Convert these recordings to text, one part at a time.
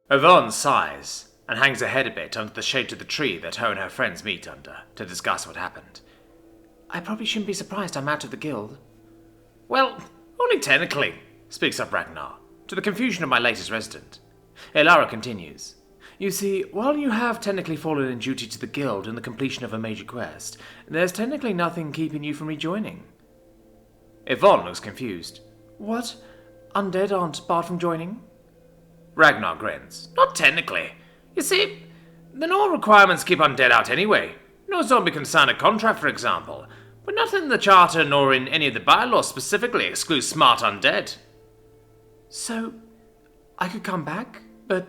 Yvonne sighs and hangs her head a bit under the shade of the tree that her and her friends meet under to discuss what happened. I probably shouldn't be surprised I'm out of the guild. Well, only technically, speaks up Ragnar, to the confusion of my latest resident. Elara continues. You see, while you have technically fallen in duty to the guild in the completion of a major quest, there's technically nothing keeping you from rejoining. Yvonne looks confused. What? Undead aren't barred from joining? Ragnar grins. Not technically. You see, the normal requirements keep undead out anyway. No zombie can sign a contract, for example, but nothing in the charter nor in any of the bylaws specifically excludes smart undead. So, I could come back, but...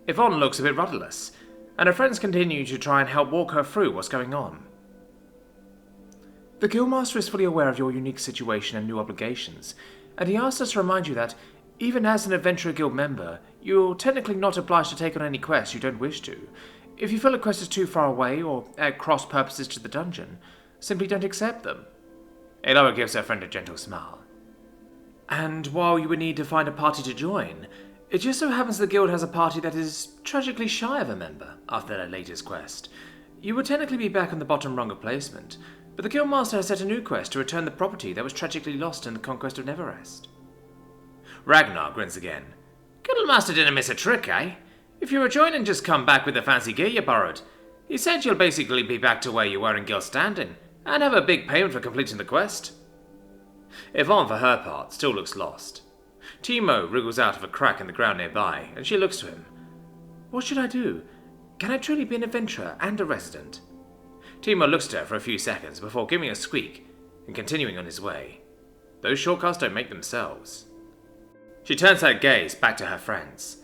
Yvonne looks a bit rudderless, and her friends continue to try and help walk her through what's going on. The Guildmaster is fully aware of your unique situation and new obligations, and he asked us to remind you that, even as an Adventurer Guild member, you're technically not obliged to take on any quests you don't wish to. If you feel a quest is too far away or at cross purposes to the dungeon, simply don't accept them. Elara gives her friend a gentle smile. And while you would need to find a party to join, it just so happens the guild has a party that is tragically shy of a member after their latest quest. You would technically be back on the bottom rung of placement, but the Guildmaster has set a new quest to return the property that was tragically lost in the conquest of Neverrest. Ragnar grins again. Guildmaster didn't miss a trick, eh? If you rejoin and just come back with the fancy gear you borrowed, he said you'll basically be back to where you were in guild standing, and have a big payment for completing the quest. Yvonne, for her part, still looks lost. Timo wriggles out of a crack in the ground nearby, and she looks to him. What should I do? Can I truly be an adventurer and a resident? Timo looks at her for a few seconds before giving a squeak and continuing on his way. Those shortcuts don't make themselves. She turns her gaze back to her friends.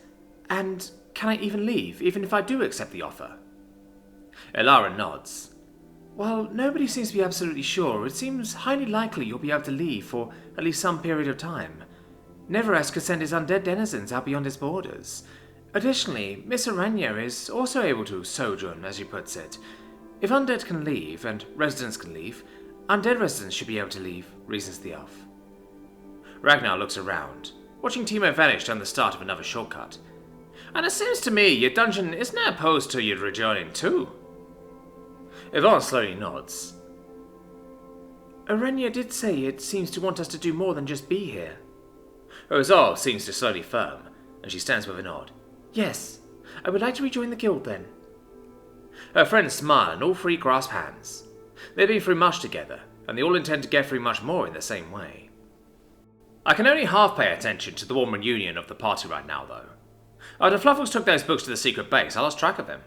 And can I even leave, even if I do accept the offer? Elara nods. While nobody seems to be absolutely sure, it seems highly likely you'll be able to leave for at least some period of time. Neverrest could send his undead denizens out beyond its borders. Additionally, Miss Aranya is also able to sojourn, as she puts it. If undead can leave, and residents can leave, undead residents should be able to leave, reasons the elf. Ragnar looks around, watching Timo vanish down the start of another shortcut. And it seems to me your dungeon isn't opposed to you rejoining too. Yvonne slowly nods. Aranya did say it seems to want us to do more than just be here. Her resolve seems to slowly firm, and she stands with a nod. Yes, I would like to rejoin the guild then. Her friends smile and all three grasp hands. They've been through much together, and they all intend to get through much more in the same way. I can only half pay attention to the warm reunion of the party right now, though. After Fluffles took those books to the secret base, I lost track of him.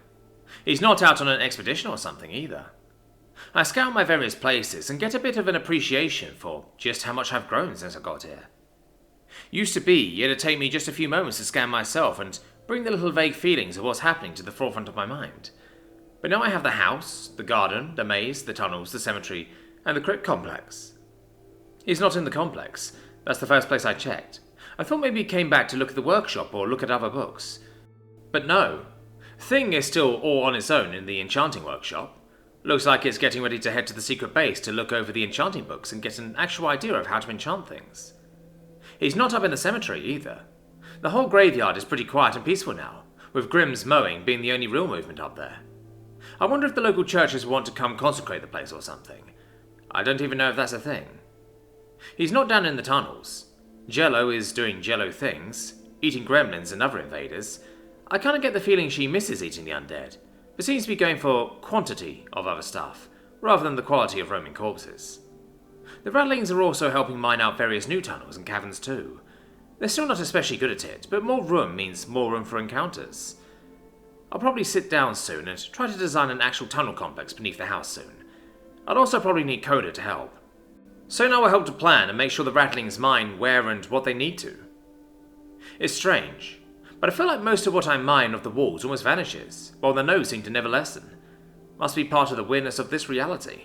He's not out on an expedition or something either. I scout my various places and get a bit of an appreciation for just how much I've grown since I got here. Used to be, it'd take me just a few moments to scan myself and bring the little vague feelings of what's happening to the forefront of my mind. But now I have the house, the garden, the maze, the tunnels, the cemetery, and the crypt complex. He's not in the complex. That's the first place I checked. I thought maybe he came back to look at the workshop or look at other books. But no. Thing is still all on its own in the enchanting workshop. Looks like it's getting ready to head to the secret base to look over the enchanting books and get an actual idea of how to enchant things. He's not up in the cemetery either. The whole graveyard is pretty quiet and peaceful now, with Grimm's mowing being the only real movement up there. I wonder if the local churches want to come consecrate the place or something. I don't even know if that's a thing. He's not down in the tunnels. Jello is doing Jello things, eating gremlins and other invaders. I kind of get the feeling she misses eating the undead, but seems to be going for quantity of other stuff, rather than the quality of roaming corpses. The Rattlings are also helping mine out various new tunnels and caverns too. They're still not especially good at it, but more room means more room for encounters. I'll probably sit down soon and try to design an actual tunnel complex beneath the house soon. I'll also probably need Coda to help. Soon I will help to plan and make sure the Rattlings mine where and what they need to. It's strange, but I feel like most of what I mine of the walls almost vanishes, while the nodes seem to never lessen. Must be part of the weirdness of this reality.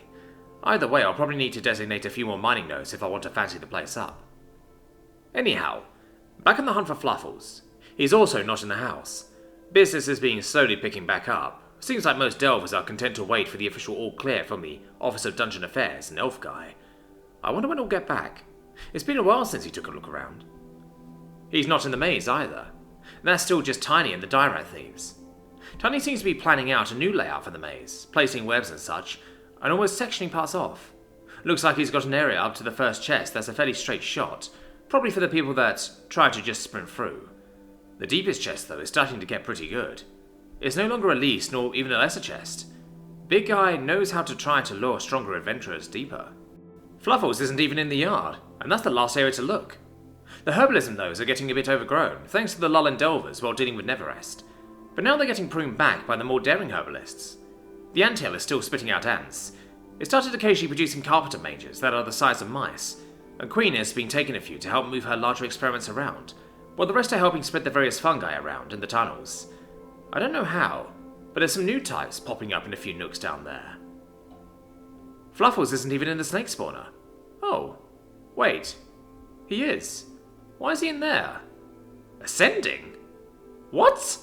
Either way, I'll probably need to designate a few more mining nodes if I want to fancy the place up. Anyhow, back on the hunt for Fluffles. He's also not in the house. Business is being slowly picking back up. Seems like most delvers are content to wait for the official all-clear from the Office of Dungeon Affairs and Elf Guy. I wonder when he'll get back. It's been a while since he took a look around. He's not in the maze either. That's still just Tiny and the Dierat thieves. Tiny seems to be planning out a new layout for the maze, placing webs and such, and almost sectioning parts off. Looks like he's got an area up to the first chest that's a fairly straight shot, probably for the people that try to just sprint through. The deepest chest, though, is starting to get pretty good. It's no longer a least nor even a lesser chest. Big Guy knows how to try to lure stronger adventurers deeper. Fluffles isn't even in the yard, and that's the last area to look. The herbalism those are getting a bit overgrown, thanks to the lull in delvers while dealing with Neverest. But now they're getting pruned back by the more daring herbalists. The anthill is still spitting out ants. It started occasionally producing carpenter mages that are the size of mice, and Queen has been taking a few to help move her larger experiments around, while the rest are helping spread the various fungi around in the tunnels. I don't know how, but there's some new types popping up in a few nooks down there. Fluffles isn't even in the snake spawner. Oh, wait. He is. Why is he in there? Ascending? What?